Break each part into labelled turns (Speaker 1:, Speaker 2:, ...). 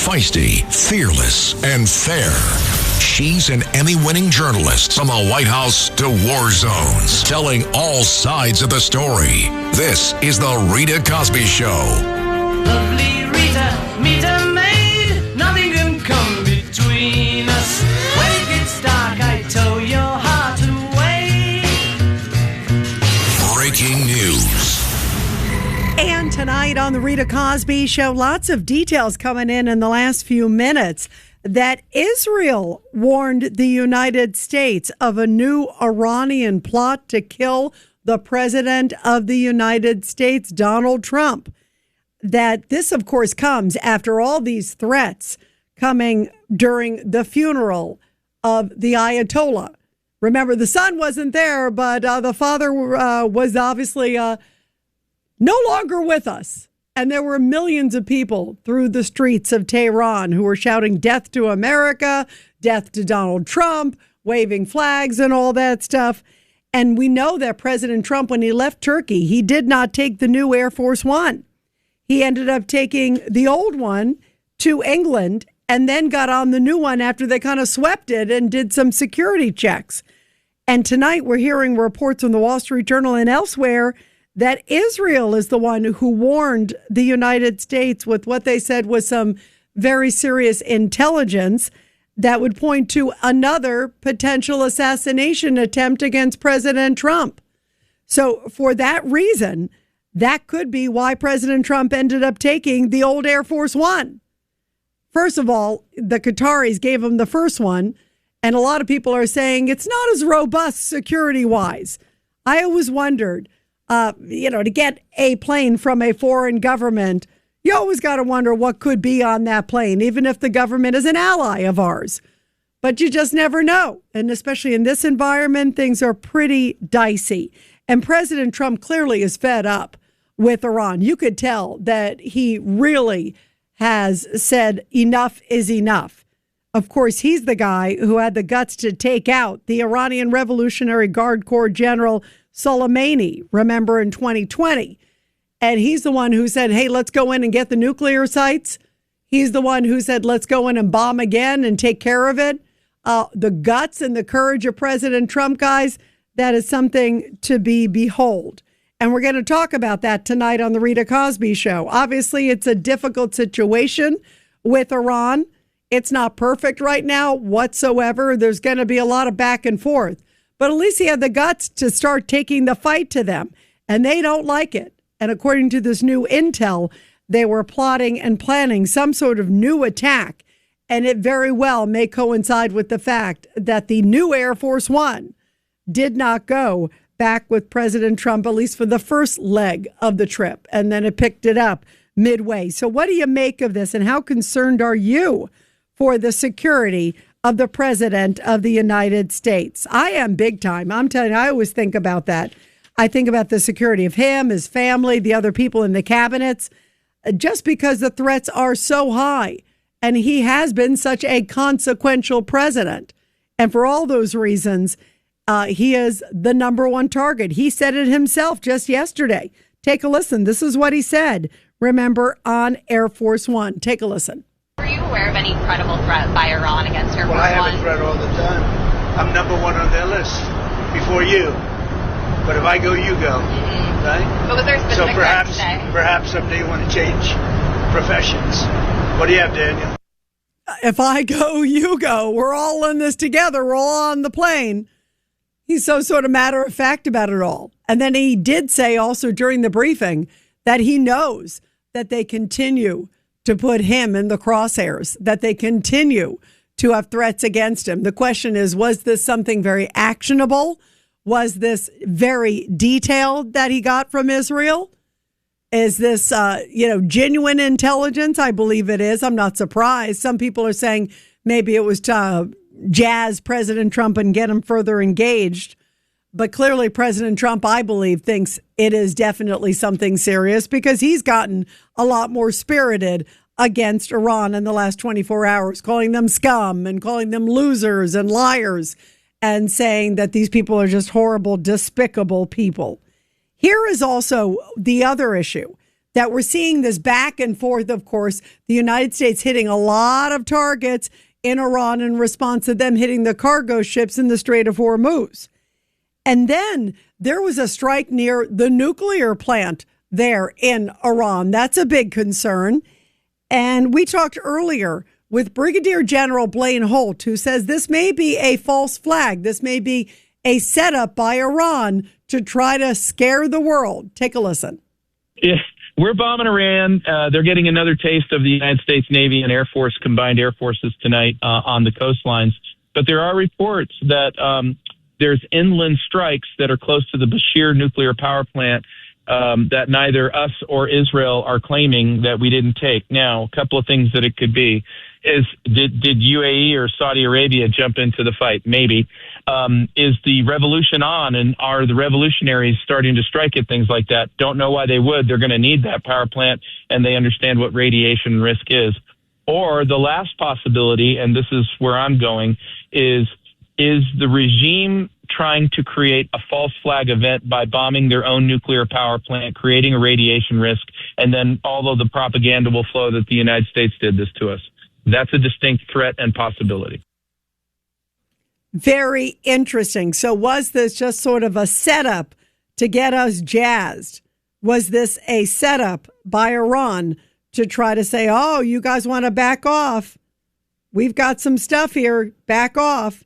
Speaker 1: Feisty, fearless, and fair. She's an Emmy-winning journalist from the White House to war zones, telling all sides of the story. This is the Rita Cosby Show.
Speaker 2: Lovely Rita, meet a maid. Nothing can come between us. When it gets dark, I tow your heart away.
Speaker 1: Breaking news.
Speaker 3: And tonight on the Rita Cosby Show, lots of details coming in the last few minutes that Israel warned the United States of a new Iranian plot to kill the president of the United States, Donald Trump. That this, of course, comes after all these threats coming during the funeral of the Ayatollah. Remember, the son wasn't there, but the father was obviously no longer with us. And there were millions of people through the streets of Tehran who were shouting death to America, death to Donald Trump, waving flags and all that stuff. And we know that President Trump, when he left Turkey, he did not take the new Air Force One. He ended up taking the old one to England and then got on the new one after they kind of swept it and did some security checks. And tonight we're hearing reports from the Wall Street Journal and elsewhere that Israel is the one who warned the United States with what they said was some very serious intelligence that would point to another potential assassination attempt against President Trump. So for that reason, that could be why President Trump ended up taking the old Air Force One. First of all, the Qataris gave him the first one, and a lot of people are saying it's not as robust security-wise. I always wondered, to get a plane from a foreign government, you always got to wonder what could be on that plane, even if the government is an ally of ours. But you just never know. And especially in this environment, things are pretty dicey. And President Trump clearly is fed up with Iran. You could tell that he really has said enough is enough. Of course, he's the guy who had the guts to take out the Iranian Revolutionary Guard Corps General Soleimani, remember, in 2020. And he's the one who said, hey, let's go in and get the nuclear sites. He's the one who said, let's go in and bomb again and take care of it. The guts and the courage of President Trump, guys, that is something to behold. And we're going to talk about that tonight on the Rita Cosby Show. Obviously, it's a difficult situation with Iran. It's not perfect right now whatsoever. There's going to be a lot of back and forth. But at least he had the guts to start taking the fight to them. And they don't like it. And according to this new intel, they were plotting and planning some sort of new attack. And it very well may coincide with the fact that the new Air Force One did not go back with President Trump, at least for the first leg of the trip. And then it picked it up midway. So what do you make of this? And how concerned are you for the security of the president of the United States? I am big time. I'm telling you, I always think about that. I think about the security of him, his family, the other people in the cabinets, just because the threats are so high. And he has been such a consequential president. And for all those reasons, he is the number one target. He said it himself just yesterday. Take a listen. This is what he said. Remember, on Air Force One. Take a listen.
Speaker 4: Were you aware of any credible threat by Iran against Air Force One?
Speaker 5: Well, I have a threat all the time. I'm number one on their list before you. But if I go, you go. Mm-hmm. Right?
Speaker 4: But was there a specific threat today?
Speaker 5: Perhaps someday you want to change professions. What do you have, Daniel?
Speaker 3: If I go, you go. We're all in this together. We're all on the plane. He's so sort of matter of fact about it all. And then he did say also during the briefing that he knows that they continue to put him in the crosshairs, that they continue to have threats against him. The question is, was this something very actionable? Was this very detailed that he got from Israel? Is this, genuine intelligence? I believe it is. I'm not surprised. Some people are saying maybe it was to jazz President Trump and get him further engaged. But clearly President Trump, I believe, thinks it is definitely something serious because he's gotten a lot more spirited against Iran in the last 24 hours, calling them scum and calling them losers and liars and saying that these people are just horrible, despicable people. Here is also the other issue that we're seeing this back and forth. Of course, the United States hitting a lot of targets in Iran in response to them hitting the cargo ships in the Strait of Hormuz. And then there was a strike near the nuclear plant there in Iran. That's a big concern. And we talked earlier with Brigadier General Blaine Holt, who says this may be a false flag. This may be a setup by Iran to try to scare the world. Take a listen.
Speaker 6: Yeah, we're bombing Iran. They're getting another taste of the United States Navy and Air Force, combined air forces tonight on the coastlines. But there are reports that there's inland strikes that are close to the Bashir nuclear power plant that neither us or Israel are claiming that we didn't take. Now, a couple of things that it could be is, did UAE or Saudi Arabia jump into the fight? Maybe. Is the revolution on, and are the revolutionaries starting to strike at things like that? Don't know why they would. They're going to need that power plant, and they understand what radiation risk is. Or the last possibility, and this is where I'm going, is the regime trying to create a false flag event by bombing their own nuclear power plant, creating a radiation risk, and then all of the propaganda will flow that the United States did this to us. That's a distinct threat and possibility.
Speaker 3: Very interesting. So was this just sort of a setup to get us jazzed? Was this a setup by Iran to try to say, oh, you guys want to back off? We've got some stuff here. Back off.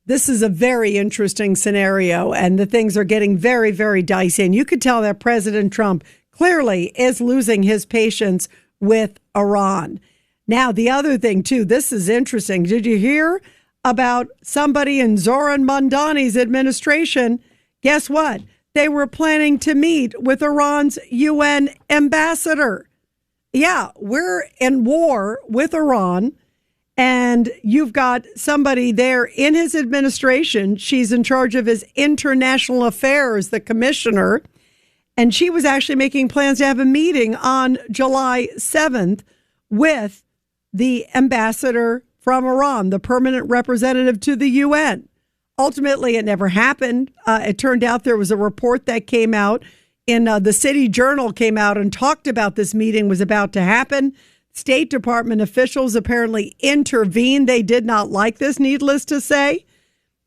Speaker 3: This is a very interesting scenario, and the things are getting very, very dicey. And you could tell that President Trump clearly is losing his patience with Iran. Now, the other thing, too, this is interesting. Did you hear about somebody in Zohran Mamdani's administration? Guess what? They were planning to meet with Iran's UN ambassador. Yeah, we're in war with Iran. And you've got somebody there in his administration. She's in charge of his international affairs, the commissioner. And she was actually making plans to have a meeting on July 7th with the ambassador from Iran, the permanent representative to the UN. Ultimately, it never happened. It turned out there was a report that came out in the City Journal, came out and talked about this meeting was about to happen. State Department officials apparently intervened. They did not like this, needless to say.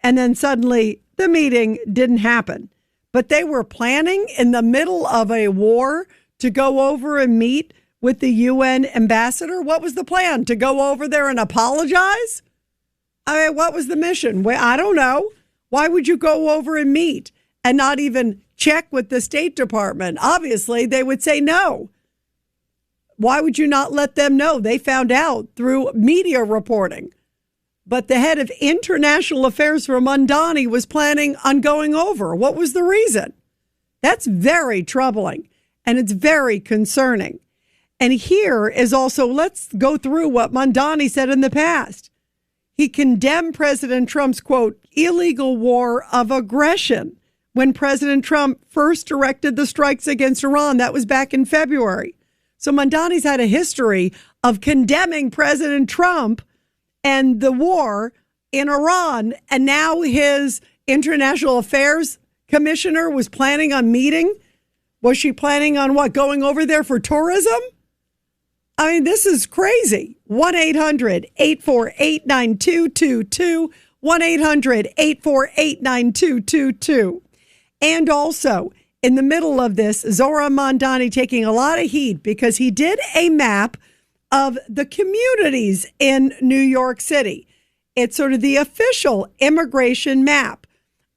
Speaker 3: And then suddenly the meeting didn't happen. But they were planning in the middle of a war to go over and meet with the UN ambassador. What was the plan? To go over there and apologize? I mean, what was the mission? Well, I don't know. Why would you go over and meet and not even check with the State Department? Obviously, they would say no. Why would you not let them know? They found out through media reporting. But the head of international affairs for Mamdani was planning on going over. What was the reason? That's very troubling, and it's very concerning. And here is also, let's go through what Mamdani said in the past. He condemned President Trump's, quote, illegal war of aggression when President Trump first directed the strikes against Iran. That was back in February. So Mamdani's had a history of condemning President Trump and the war in Iran. And now his international affairs commissioner was planning on meeting. Was she planning on what? Going over there for tourism? I mean, this is crazy. 1-800-848-9222. 1-800-848-9222. And also, in the middle of this, Zohran Mamdani taking a lot of heat because he did a map of the communities in New York City. It's sort of the official immigration map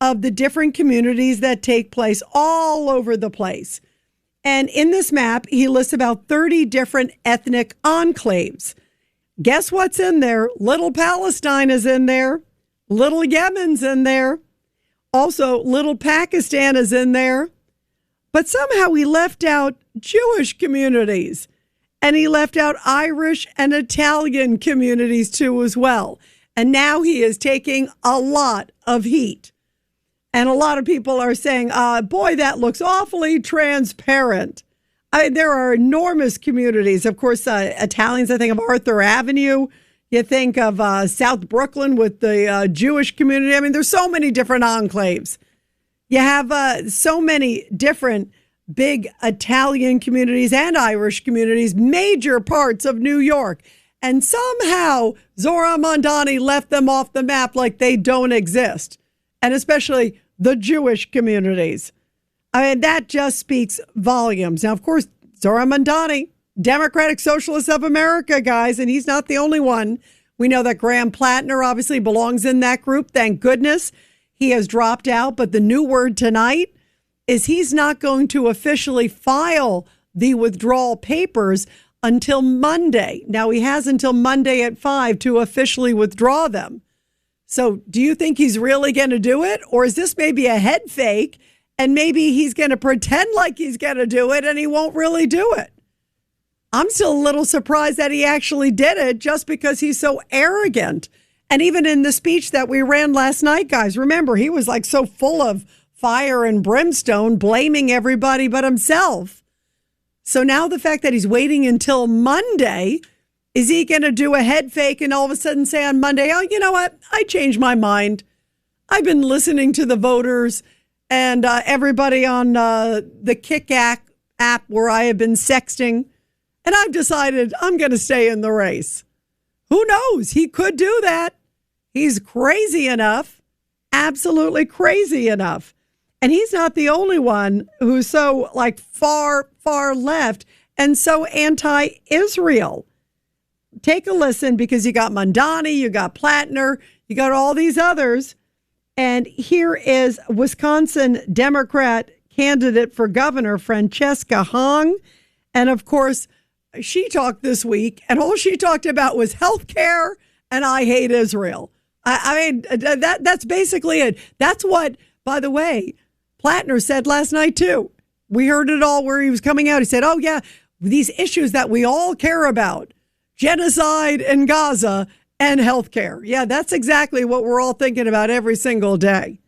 Speaker 3: of the different communities that take place all over the place. And in this map, he lists about 30 different ethnic enclaves. Guess what's in there? Little Palestine is in there. Little Yemen's in there. Also, Little Pakistan is in there. But somehow he left out Jewish communities, and he left out Irish and Italian communities too as well. And now he is taking a lot of heat. And a lot of people are saying, boy, that looks awfully transparent. There are enormous communities. Of course, Italians, I think of Arthur Avenue. You think of South Brooklyn with the Jewish community. I mean, there's so many different enclaves. You have so many different big Italian communities and Irish communities, major parts of New York. And somehow Zohran Mamdani left them off the map like they don't exist, and especially the Jewish communities. I mean, that just speaks volumes. Now, of course, Zohran Mamdani, Democratic Socialists of America, guys, and he's not the only one. We know that Graham Plattner obviously belongs in that group. Thank goodness he has dropped out. But the new word tonight is he's not going to officially file the withdrawal papers until Monday. Now, he has until Monday at 5 to officially withdraw them. So do you think he's really going to do it? Or is this maybe a head fake and maybe he's going to pretend like he's going to do it and he won't really do it? I'm still a little surprised that he actually did it just because he's so arrogant. And even in the speech that we ran last night, guys, remember, he was like so full of fire and brimstone, blaming everybody but himself. So now the fact that he's waiting until Monday, is he going to do a head fake and all of a sudden say on Monday, oh, you know what? I changed my mind. I've been listening to the voters and everybody on the Kick app where I have been sexting, and I've decided I'm going to stay in the race. Who knows? He could do that. He's crazy enough, absolutely crazy enough. And he's not the only one who's so like far left and so anti-Israel. Take a listen, because you got Mamdani, you got Plattner, you got all these others. And here is Wisconsin Democrat candidate for governor, Francesca Hong. And of course, she talked this week, and all she talked about was health care and I hate Israel. I mean, that's basically it. That's what, by the way, Plattner said last night, too. We heard it all where he was coming out. He said, oh, yeah, these issues that we all care about, genocide in Gaza and healthcare. Yeah, that's exactly what we're all thinking about every single day.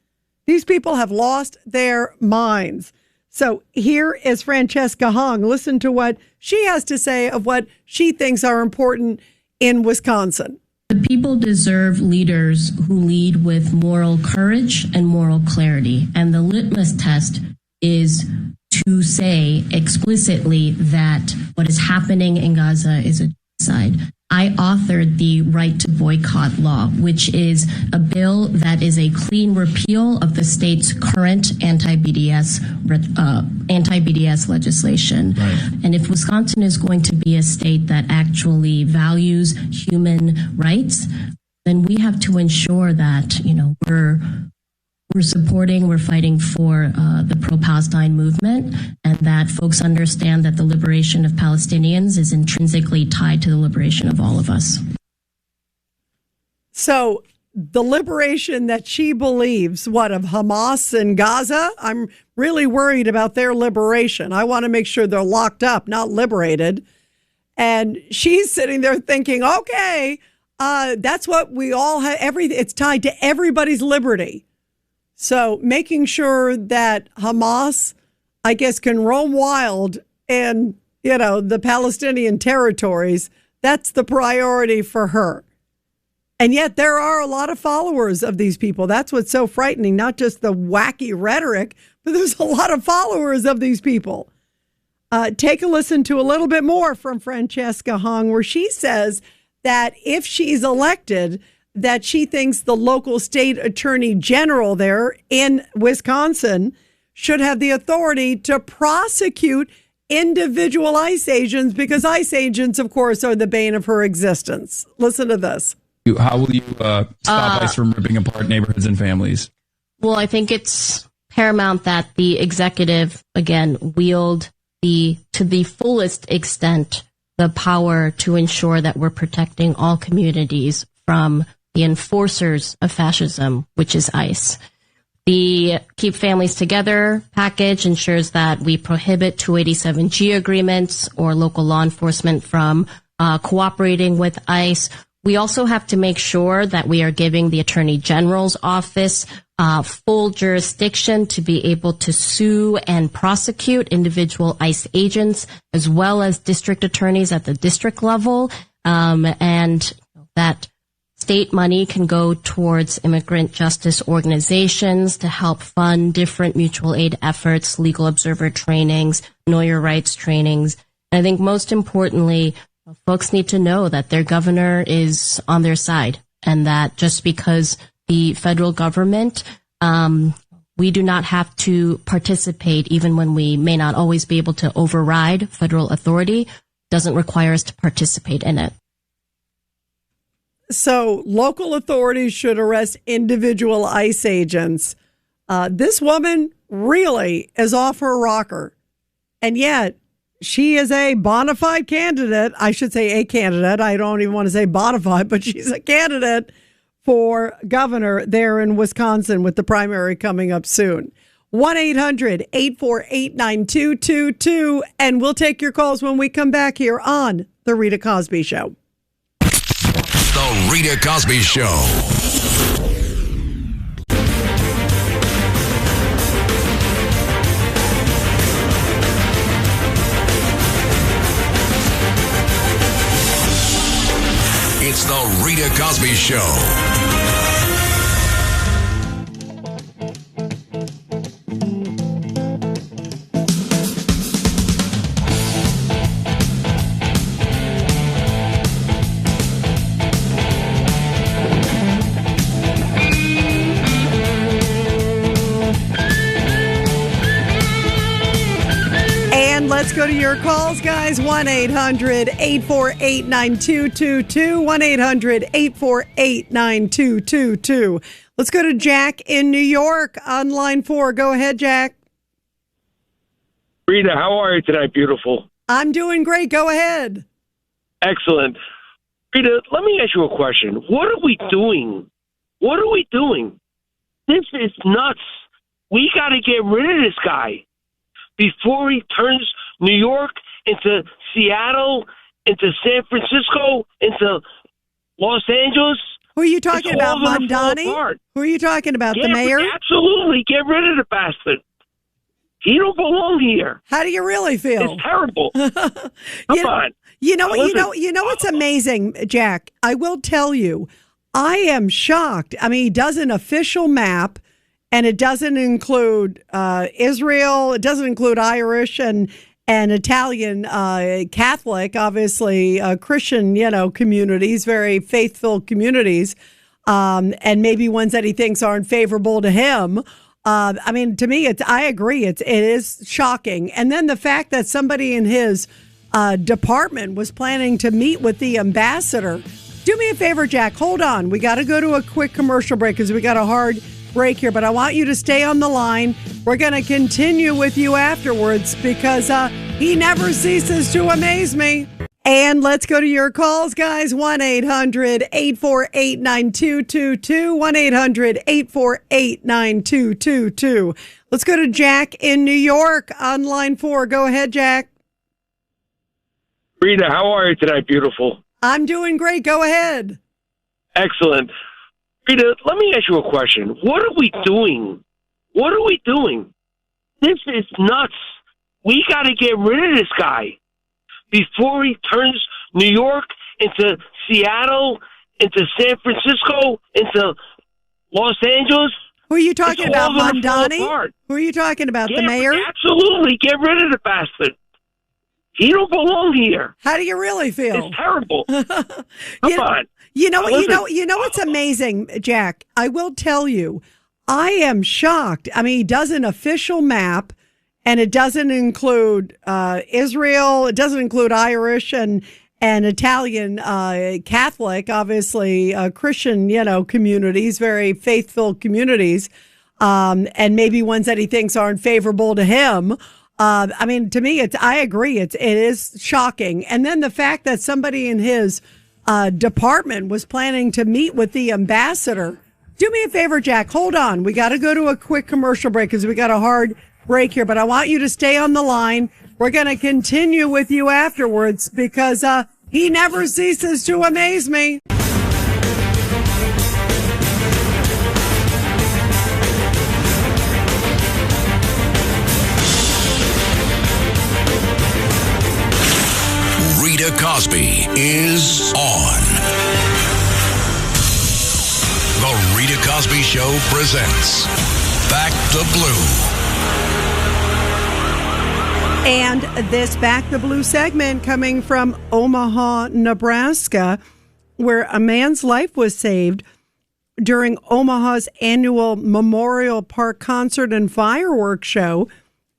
Speaker 3: These people have lost their minds. So here is Francesca Hong. Listen to what she has to say of what she thinks are important in Wisconsin.
Speaker 7: The people deserve leaders who lead with moral courage and moral clarity. And the litmus test is to say explicitly that what is happening in Gaza is a genocide. I authored the right to boycott law, which is a bill that is a clean repeal of the state's current anti-BDS legislation. Right. And if Wisconsin is going to be a state that actually values human rights, then we have to ensure that, you know, we're fighting for the pro-Palestine movement, and that folks understand that the liberation of Palestinians is intrinsically tied to the liberation of all of us.
Speaker 3: So the liberation that she believes, what, of Hamas in Gaza? I'm really worried about their liberation. I want to make sure they're locked up, not liberated. And she's sitting there thinking, okay, that's what we all have. It's tied to everybody's liberty. So making sure that Hamas, I guess, can roam wild in, you know, the Palestinian territories, that's the priority for her. And yet there are a lot of followers of these people. That's what's so frightening, not just the wacky rhetoric, but there's a lot of followers of these people. Take a listen to a little bit more from Francesca Hong, where she says that if she's elected, that she thinks the local state attorney general there in Wisconsin should have the authority to prosecute individual ICE agents, because ICE agents, of course, are the bane of her existence. Listen to this.
Speaker 8: How will you stop ICE from ripping apart neighborhoods and families?
Speaker 7: Well, I think it's paramount that the executive, again, wield to the fullest extent the power to ensure that we're protecting all communities from the enforcers of fascism, which is ICE. The Keep Families Together package ensures that we prohibit 287G agreements or local law enforcement from cooperating with ICE. We also have to make sure that we are giving the Attorney General's office full jurisdiction to be able to sue and prosecute individual ICE agents, as well as district attorneys at the district level, and that state money can go towards immigrant justice organizations to help fund different mutual aid efforts, legal observer trainings, know your rights trainings. And I think most importantly, folks need to know that their governor is on their side, and that just because the federal government, we do not have to participate, even when we may not always be able to override federal authority, doesn't require us to participate in it.
Speaker 3: So local authorities should arrest individual ICE agents. This woman really is off her rocker. And yet she is a bona fide candidate. I should say a candidate. I don't even want to say bona fide, but she's a candidate for governor there in Wisconsin with the primary coming up soon. 1-800-848-9222. And we'll take your calls when we come back here on The Rita Cosby Show.
Speaker 1: The Rita Cosby Show. It's the Rita Cosby Show.
Speaker 3: Let's go to your calls, guys. 1-800-848-9222. 1-800-848-9222. Let's go to Jack in New York on line 4. Go ahead, Jack.
Speaker 9: Rita, how are you tonight, beautiful?
Speaker 3: I'm doing great. Go ahead.
Speaker 9: Excellent. Rita, let me ask you a question. What are we doing? What are we doing? This is nuts. We got to get rid of this guy before he turns New York into Seattle, into San Francisco, into Los Angeles.
Speaker 3: Who are you talking about, Mamdani? Who are you talking about, the mayor?
Speaker 9: Absolutely. Get rid of the bastard. He don't belong here.
Speaker 3: How do you really feel?
Speaker 9: It's terrible. Come on.
Speaker 3: You know what's amazing, Jack? I will tell you, I am shocked. I mean, he does an official map, and it doesn't include Israel. It doesn't include Irish and Italian, Catholic, obviously Christian, communities, very faithful communities, and maybe ones that he thinks aren't favorable to him. I mean, to me, I agree. It is shocking. And then the fact that somebody in his department was planning to meet with the ambassador. Do me a favor, Jack. Hold on. We got to go to a quick commercial break because we got a hard break here, but I want you to stay on the line. We're going to continue with you afterwards because he never ceases to amaze me. And let's go to your calls, guys. 1-800-848-9222. 1-800-848-9222. Let's go to Jack in New York on line 4. Go ahead, Jack.
Speaker 9: Rita, how are you tonight, beautiful?
Speaker 3: I'm doing great. Go ahead.
Speaker 9: Excellent. Rita, let me ask you a question. What are we doing? What are we doing? This is nuts. We got to get rid of this guy before he turns New York into Seattle, into San Francisco, into Los Angeles.
Speaker 3: Who are you talking about, Mamdani? Who are you talking about, the mayor?
Speaker 9: Absolutely. Get rid of the bastard. He don't belong here.
Speaker 3: How do you really feel?
Speaker 9: It's terrible. Come on.
Speaker 3: You know what's amazing, Jack? I will tell you, I am shocked. I mean, he does an official map, and it doesn't include Israel. It doesn't include Irish and Italian, Catholic, obviously Christian, communities, very faithful communities, and maybe ones that he thinks aren't favorable to him. I mean, to me, I agree. It is shocking. And then the fact that somebody in his department was planning to meet with the ambassador. Do me a favor, Jack. Hold on. We got to go to a quick commercial break because we got a hard break here, but I want you to stay on the line. We're going to continue with you afterwards because he never ceases to amaze me.
Speaker 1: Rita Cosby is on. Cosby Show presents Back the Blue.
Speaker 3: And this Back the Blue segment coming from Omaha, Nebraska, where a man's life was saved during Omaha's annual Memorial Park concert and fireworks show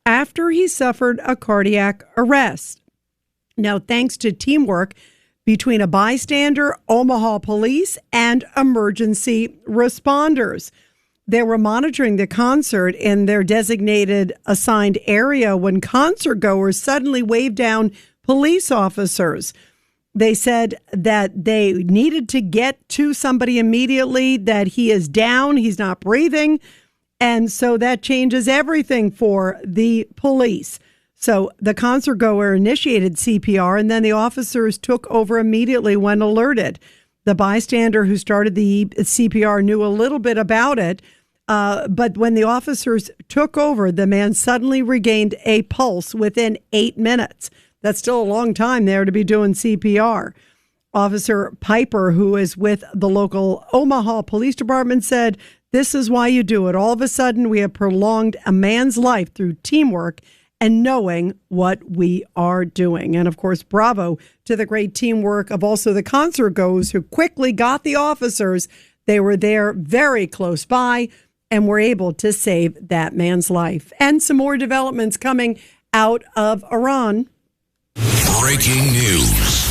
Speaker 3: after he suffered a cardiac arrest. Now, thanks to teamwork between a bystander, Omaha police, and emergency responders. They were monitoring the concert in their designated assigned area when concert goers suddenly waved down police officers. They said that they needed to get to somebody immediately, that he is down, he's not breathing. And so that changes everything for the police. So the concert goer initiated CPR, and then the officers took over immediately when alerted. The bystander who started the CPR knew a little bit about it, but when the officers took over, the man suddenly regained a pulse within 8 minutes. That's still a long time there to be doing CPR. Officer Piper, who is with the local Omaha Police Department, said, "This is why you do it. All of a sudden, we have prolonged a man's life through teamwork and knowing what we are doing." And of course, bravo to the great teamwork of also the concert goers who quickly got the officers. They were there very close by and were able to save that man's life. And some more developments coming out of Iran.
Speaker 1: Breaking news.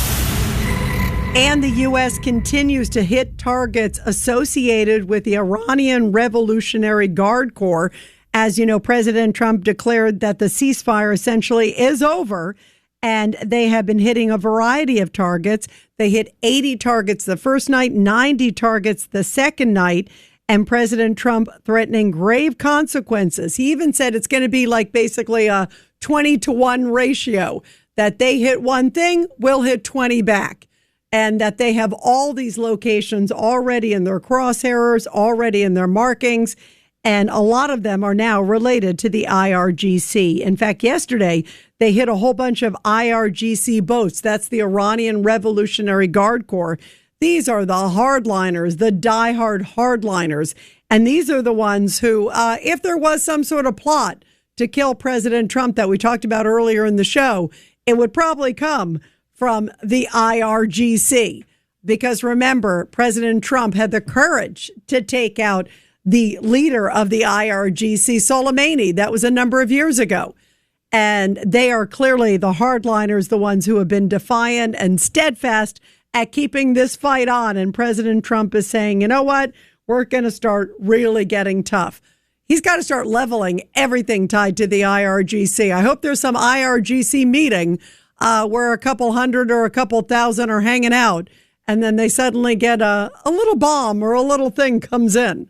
Speaker 3: And the U.S. continues to hit targets associated with the Iranian Revolutionary Guard Corps. As you know, President Trump declared that the ceasefire essentially is over, and they have been hitting a variety of targets. They hit 80 targets the first night, 90 targets the second night, and President Trump threatening grave consequences. He even said it's going to be like basically a 20-to-1 ratio, that they hit one thing, we'll hit 20 back, and that they have all these locations already in their crosshairs, already in their markings, and a lot of them are now related to the IRGC. In fact, yesterday, they hit a whole bunch of IRGC boats. That's the Iranian Revolutionary Guard Corps. These are the hardliners, the diehard hardliners. And these are the ones who, if there was some sort of plot to kill President Trump that we talked about earlier in the show, it would probably come from the IRGC. Because remember, President Trump had the courage to take out the leader of the IRGC, Soleimani. That was a number of years ago. And they are clearly the hardliners, the ones who have been defiant and steadfast at keeping this fight on. And President Trump is saying, you know what? We're going to start really getting tough. He's got to start leveling everything tied to the IRGC. I hope there's some IRGC meeting where a couple hundred or a couple thousand are hanging out, and then they suddenly get a little bomb or a little thing comes in.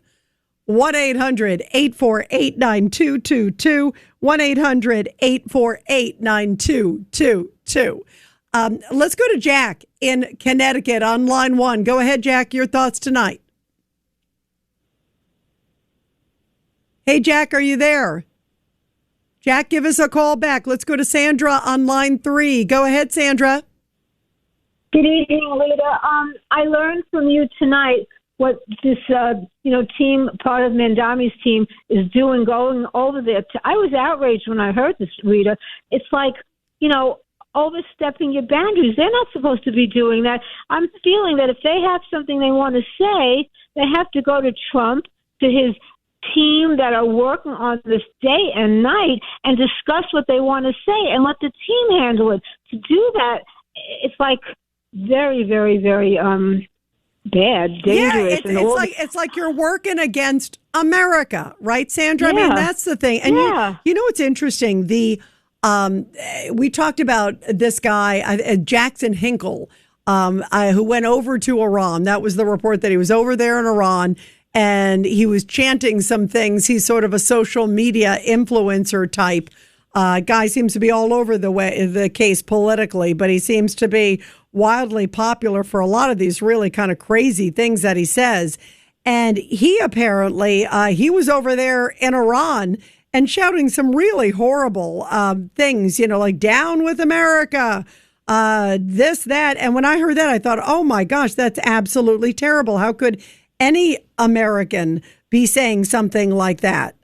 Speaker 3: 1-800-848-9222. 1-800-848-9222. Let's go to Jack in Connecticut on line one. Go ahead, Jack. Your thoughts tonight. Hey, Jack, are you there? Jack, give us a call back. Let's go to Sandra on line 3. Go ahead, Sandra.
Speaker 10: Good evening, Rita. I learned from you tonight what this, team, part of Mamdani's team, is doing, going over there. I was outraged when I heard this, Rita. It's like, overstepping your boundaries. They're not supposed to be doing that. I'm feeling that if they have something they want to say, they have to go to Trump, to his team that are working on this day and night, and discuss what they want to say and let the team handle it. To do that, it's like very, very, very bad, dangerous.
Speaker 3: Yeah, it's like you're working against America, right, Sandra?
Speaker 10: Yeah.
Speaker 3: I mean, that's the thing. And you know what's interesting? We talked about this guy, Jackson Hinkle, who went over to Iran. That was the report, that he was over there in Iran, and he was chanting some things. He's sort of a social media influencer type. Guy seems to be all over the case politically, but he seems to be wildly popular for a lot of these really kind of crazy things that he says. And he apparently, he was over there in Iran and shouting some really horrible things, like down with America, this, that. And when I heard that, I thought, oh my gosh, that's absolutely terrible. How could any American be saying something like that,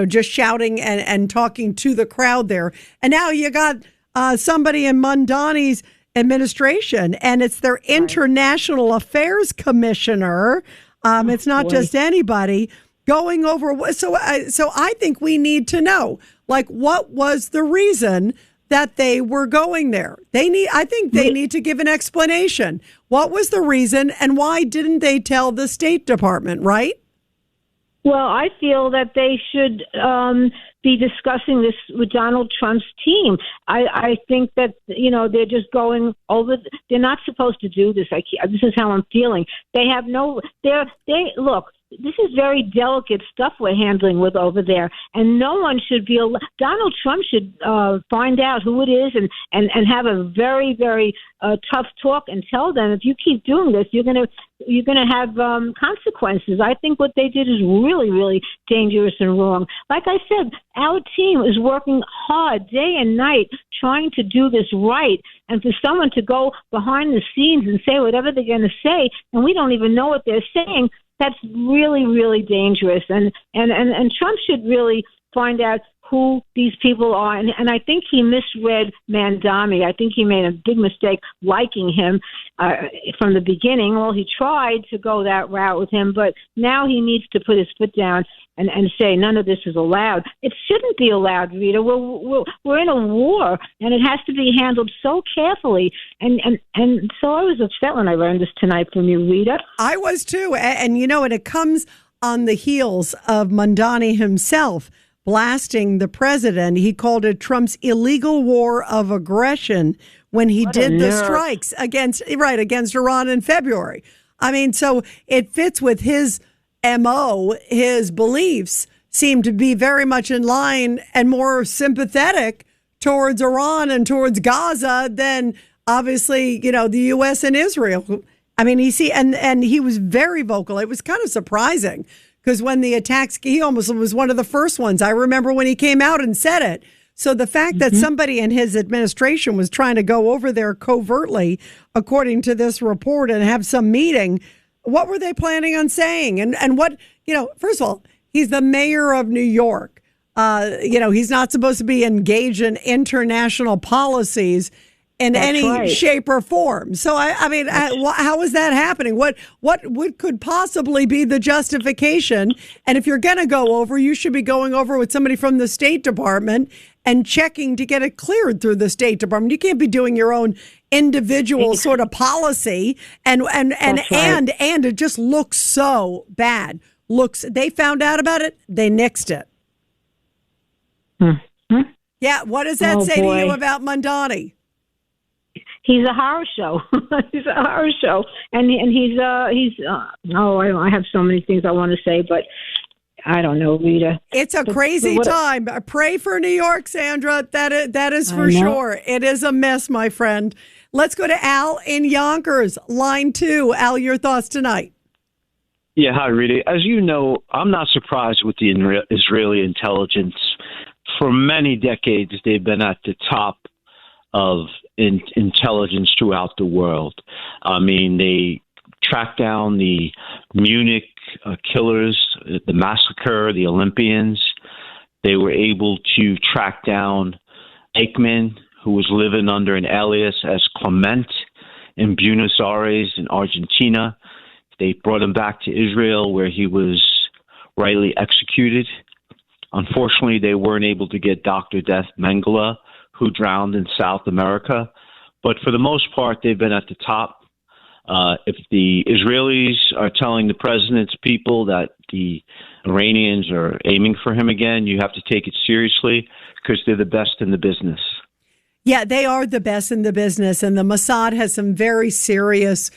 Speaker 3: just shouting and talking to the crowd there. And now you got somebody in Mamdani's administration, and it's their international affairs commissioner. It's not just anybody going over. So I think we need to know, like, what was the reason that they were going there? I think they need to give an explanation. What was the reason, and why didn't they tell the State Department, right?
Speaker 10: Well, I feel that they should be discussing this with Donald Trump's team. I think that, they're just going over. They're not supposed to do this. This is how I'm feeling. They have look. This is very delicate stuff we're handling with over there, and no one should be. Donald Trump should find out who it is and have a very, very tough talk and tell them, if you keep doing this, you're gonna have consequences. I think what they did is really, really dangerous and wrong. Like I said, our team is working hard day and night trying to do this right, and for someone to go behind the scenes and say whatever they're going to say, and we don't even know what they're saying. That's really, really dangerous. And Trump should really find out who these people are. And I think he misread Mamdani. I think he made a big mistake liking him from the beginning. Well, he tried to go that route with him, but now he needs to put his foot down and say none of this is allowed. It shouldn't be allowed, Rita. We're in a war, and it has to be handled so carefully. And so I was upset when I learned this tonight from you, Rita.
Speaker 3: I was too. And it comes on the heels of Mamdani himself blasting the president. He called it Trump's illegal war of aggression when he did the strikes against Iran in February. I mean, so it fits with his MO. His beliefs seem to be very much in line and more sympathetic towards Iran and towards Gaza than obviously, the U.S. and Israel. I mean, and he was very vocal. It was kind of surprising because when the attacks, he almost was one of the first ones. I remember when he came out and said it. So the fact that somebody in his administration was trying to go over there covertly, according to this report, and have some meeting, what were they planning on saying? And what, first of all, he's the mayor of New York. He's not supposed to be engaged in international policies in any shape or form. So, how is that happening? What could possibly be the justification? And if you're going to go over, you should be going over with somebody from the State Department and checking to get it cleared through the State Department. You can't be doing your own individual sort of policy. And it just looks so bad. They found out about it. They nixed it. Yeah. What does that say to you about Mamdani?
Speaker 10: He's a horror show. He's a horror show, and I have so many things I want to say, but I don't know, Rita.
Speaker 3: It's a crazy time. Pray for New York, Sandra. That is for sure. It is a mess, my friend. Let's go to Al in Yonkers, line 2. Al, your thoughts tonight?
Speaker 11: Yeah, hi, Rita. As you know, I'm not surprised with the Israeli intelligence. For many decades, they've been at the top of intelligence throughout the world. I mean, they tracked down the Munich killers, the massacre, the Olympians. They were able to track down Eichmann, who was living under an alias as Clement in Buenos Aires in Argentina. They brought him back to Israel, where he was rightly executed. Unfortunately, they weren't able to get Dr. Death Mengele, who drowned in South America. But for the most part, they've been at the top. If the Israelis are telling the president's people that the Iranians are aiming for him again, you have to take it seriously because they're the best in the business.
Speaker 3: Yeah, they are the best in the business, and the Mossad has some very serious,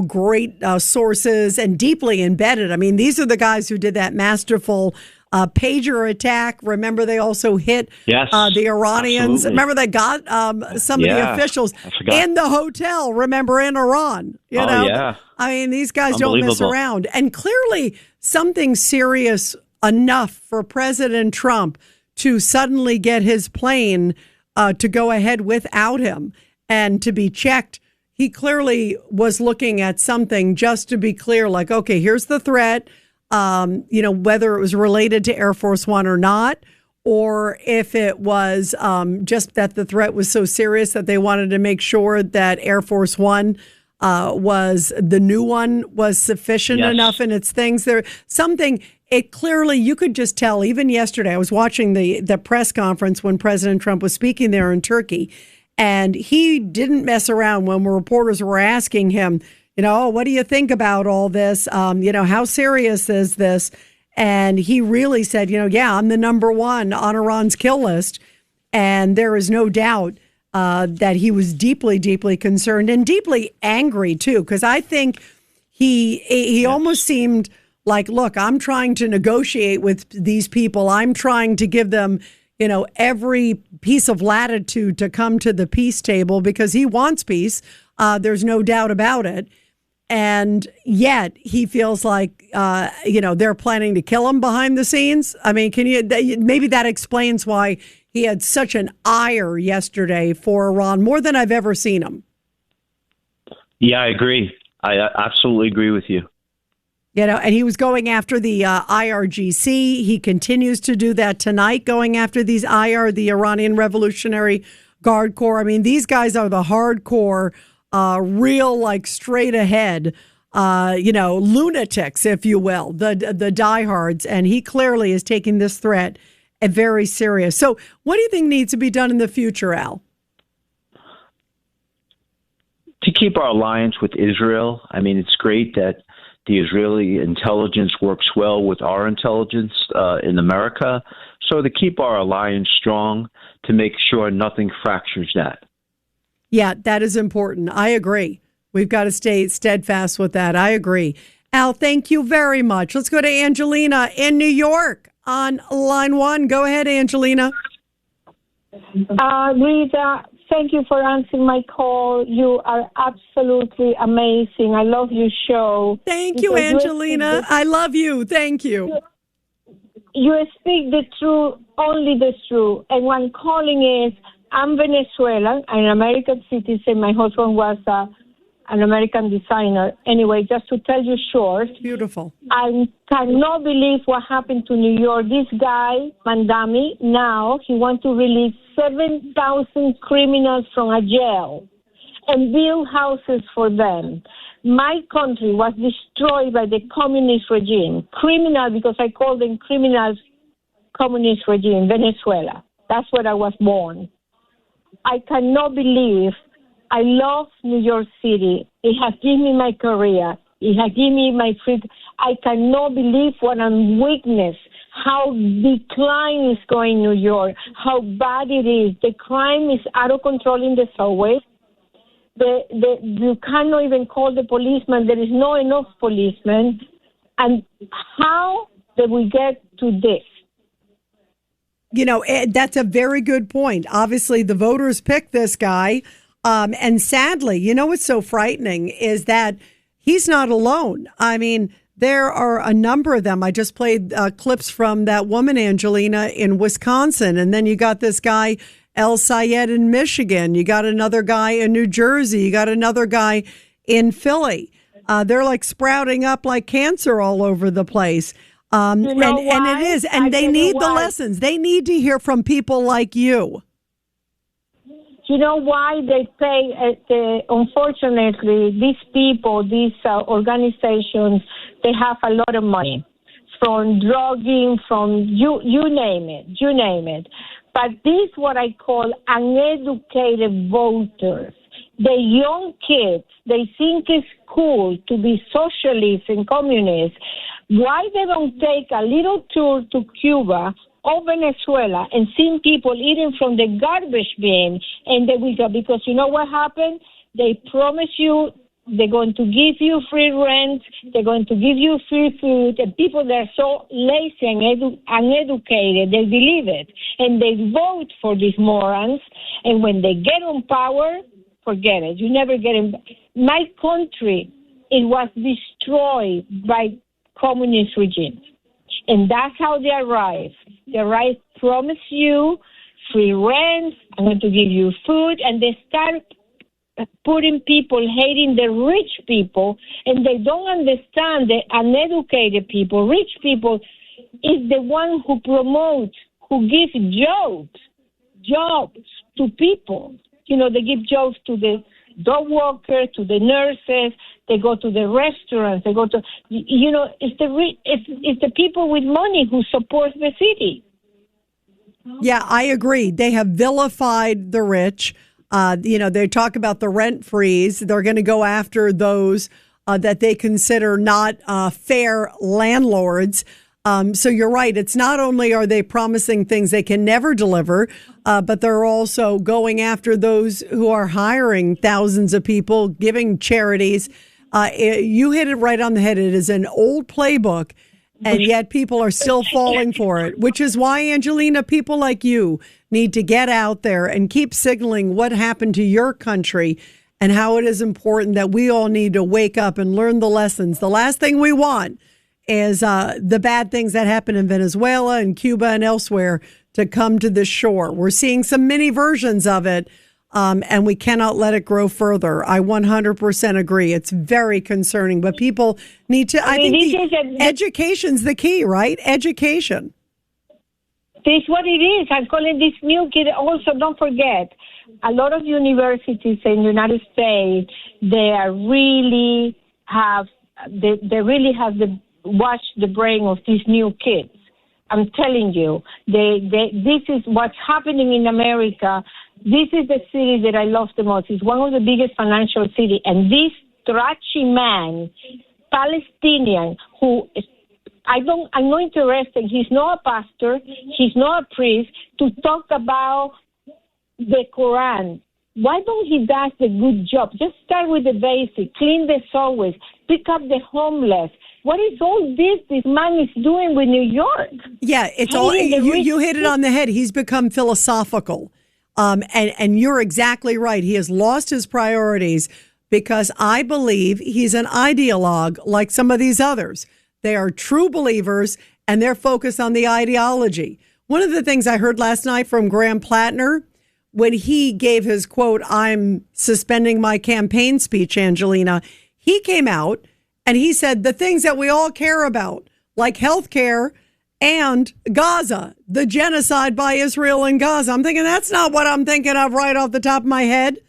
Speaker 3: great sources and deeply embedded. I mean, these are the guys who did that masterful pager attack. Remember, they also hit the Iranians. Absolutely. Remember, they got some of the officials in the hotel, remember, in Iran. I mean, these guys don't mess around. And clearly, something serious enough for President Trump to suddenly get his plane to go ahead without him and to be checked, he clearly was looking at something just to be clear, like, okay, here's the threat, whether it was related to Air Force One or not, or if it was just that the threat was so serious that they wanted to make sure that Air Force One the new one was sufficient enough in its things. It clearly, you could just tell, even yesterday, I was watching the press conference when President Trump was speaking there in Turkey, and he didn't mess around when reporters were asking him, what do you think about all this? How serious is this? And he really said, I'm the number one on Iran's kill list. And there is no doubt that he was deeply, deeply concerned and deeply angry, too, because I think he almost seemed like, look, I'm trying to negotiate with these people. I'm trying to give them, every piece of latitude to come to the peace table because he wants peace. There's no doubt about it. And yet he feels like, they're planning to kill him behind the scenes. I mean, maybe that explains why he had such an ire yesterday for Iran, more than I've ever seen him.
Speaker 11: Yeah, I agree. I absolutely agree with you.
Speaker 3: And he was going after the IRGC. He continues to do that tonight, going after the Iranian Revolutionary Guard Corps. I mean, these guys are the hardcore, real, like, straight ahead, lunatics, if you will, the diehards. And he clearly is taking this threat very serious. So what do you think needs to be done in the future, Al?
Speaker 11: To keep our alliance with Israel. I mean, it's great that the Israeli intelligence works well with our intelligence in America. So to keep our alliance strong, to make sure nothing fractures that.
Speaker 3: Yeah, that is important. I agree. We've got to stay steadfast with that. I agree. Al, thank you very much. Let's go to Angelina in New York on line one. Go ahead, Angelina.
Speaker 10: Rita, thank you for answering my call. You are absolutely amazing. I love your show.
Speaker 3: Thank you, Angelina. I love you. Thank you.
Speaker 10: You speak the truth, only the truth. And what I'm calling is, I'm Venezuelan. I'm an American citizen. My husband was an American designer. Anyway, just to tell you short.
Speaker 3: Beautiful.
Speaker 10: I cannot believe what happened to New York. This guy, Mamdani, now he wants to release 7,000 criminals from a jail and build houses for them. My country was destroyed by the communist regime. Criminal, because I call them criminals, communist regime, Venezuela. That's where I was born. I cannot believe. I love New York City. It has given me my career. It has given me my freedom. I cannot believe what I'm witnessing, how decline is going in New York, how bad it is. The crime is out of control in the subways. You cannot even call the policeman. There is not enough policemen. And how did we get to this?
Speaker 3: That's a very good point. Obviously, the voters picked this guy. And sadly, what's so frightening is that he's not alone. I mean, there are a number of them. I just played clips from that woman, Angelina, in Wisconsin. And then you got this guy, El Sayed, in Michigan. You got another guy in New Jersey. You got another guy in Philly. They're like sprouting up like cancer all over the place. And it is. And they need the lessons. They need to hear from people like you.
Speaker 10: You know why they pay? Unfortunately, these people, these organizations, they have a lot of money from drugging, from you name it. But this is what I call uneducated voters. The young kids, they think it's cool to be socialists and communists. Why they don't take a little tour to Cuba or Venezuela and seeing people eating from the garbage bin, and they will go, because you know what happened? They promise you they're going to give you free rent, they're going to give you free food, and people that are so lazy and uneducated, they believe it, and they vote for these morons, and when they get on power, forget it. You never get in. My country, it was destroyed by communist regimes. And that's how they arrive. They arrive, promise you free rent, I'm going to give you food, and they start putting people hating the rich people, and they don't understand the uneducated people. Rich people is the one who promotes, who gives jobs to people. You know, they give jobs to the dog walkers, to the nurses. They go to the restaurants. They go to, you know, it's the people with money who support the city.
Speaker 3: Yeah, I agree. They have vilified the rich. You know, they talk about the rent freeze. They're going to go after those that they consider not fair landlords. So you're right. It's not only are they promising things they can never deliver, but they're also going after those who are hiring thousands of people, giving charities. You hit it right on the head. It is an old playbook, and yet people are still falling for it, which is why, Angelina, people like you need to get out there and keep signaling what happened to your country and how it is important that we all need to wake up and learn the lessons. The last thing we want is the bad things that happen in Venezuela and Cuba and elsewhere to come to the shore. We're seeing some mini versions of it, and we cannot let it grow further. I 100% agree. It's very concerning, but people need to, I think education's the key, right? Education.
Speaker 10: This is what it is. I'm calling this new kid. Also, don't forget, a lot of universities in the United States, they really have wash the brain of these new kids. I'm telling you, this is what's happening in America. This is the city that I love the most. It's one of the biggest financial cities. And this trashy man, Palestinian, who I'm not interested. He's not a pastor. He's not a priest to talk about the Quran. Why don't he do the good job? Just start with the basic, clean the subways, pick up the homeless. What is all this man is doing with New York?
Speaker 3: Yeah, it's all you hit it on the head. He's become philosophical. And you're exactly right. He has lost his priorities because I believe he's an ideologue like some of these others. They are true believers and they're focused on the ideology. One of the things I heard last night from Graham Plattner when he gave his quote, "I'm suspending my campaign" speech, Angelina, he came out and he said the things that we all care about, like health care and Gaza, the genocide by Israel in Gaza. I'm thinking that's not what I'm thinking of right off the top of my head.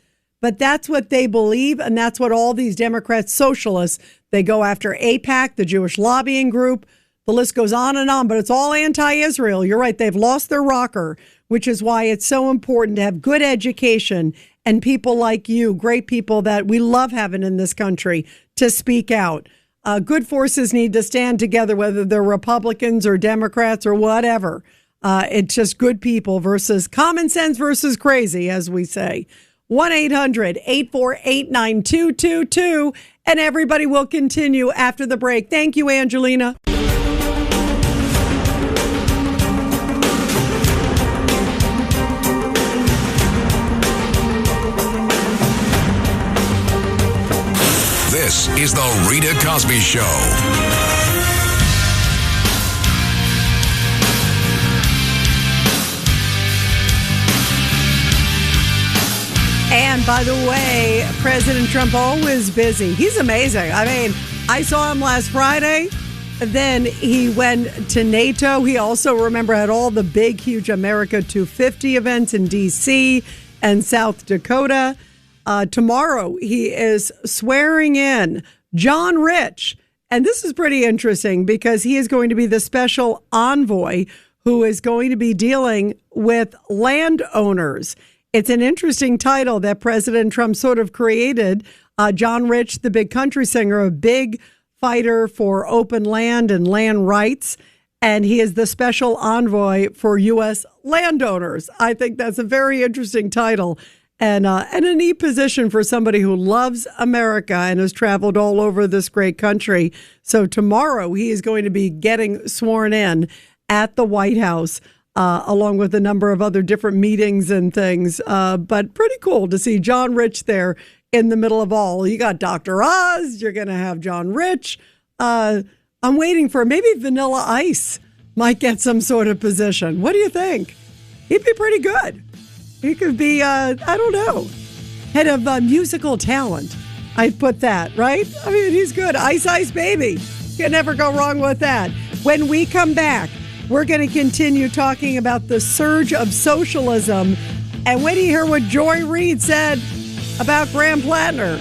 Speaker 3: But that's what they believe, and that's what all these Democrats, socialists, they go after AIPAC, the Jewish lobbying group. The list goes on, but it's all anti-Israel. You're right. They've lost their rocker, which is why it's so important to have good education and people like you, great people that we love having in this country, to speak out. Good forces need to stand together, whether they're Republicans or Democrats or whatever. It's just good people versus common sense versus crazy, as we say. 1-800-848-9222. And everybody will continue after the break. Thank you, Angelina.
Speaker 1: This is the Rita Cosby Show.
Speaker 3: And by the way, President Trump always busy. He's amazing. I mean, I saw him last Friday. Then he went to NATO. He also, remember, had all the big, huge America 250 events in D.C. and South Dakota. Tomorrow, he is swearing in John Rich. And this is pretty interesting because he is going to be the special envoy who is going to be dealing with landowners. It's an interesting title that President Trump sort of created. John Rich, the big country singer, a big fighter for open land and land rights. And he is the special envoy for U.S. landowners. I think that's a very interesting title and a neat position for somebody who loves America and has traveled all over this great country. So tomorrow he is going to be getting sworn in at the White House, along with a number of other different meetings and things. But pretty cool to see John Rich there in the middle of all. You got Dr. Oz. You're going to have John Rich. I'm waiting for maybe Vanilla Ice might get some sort of position. What do you think? He'd be pretty good. He could be, I don't know. head of musical talent. I'd put that, right? I mean, he's good. Ice Ice Baby. Can never go wrong with that. When we come back, we're going to continue talking about the surge of socialism. And when you hear what Joy Reid said about Graham Plattner,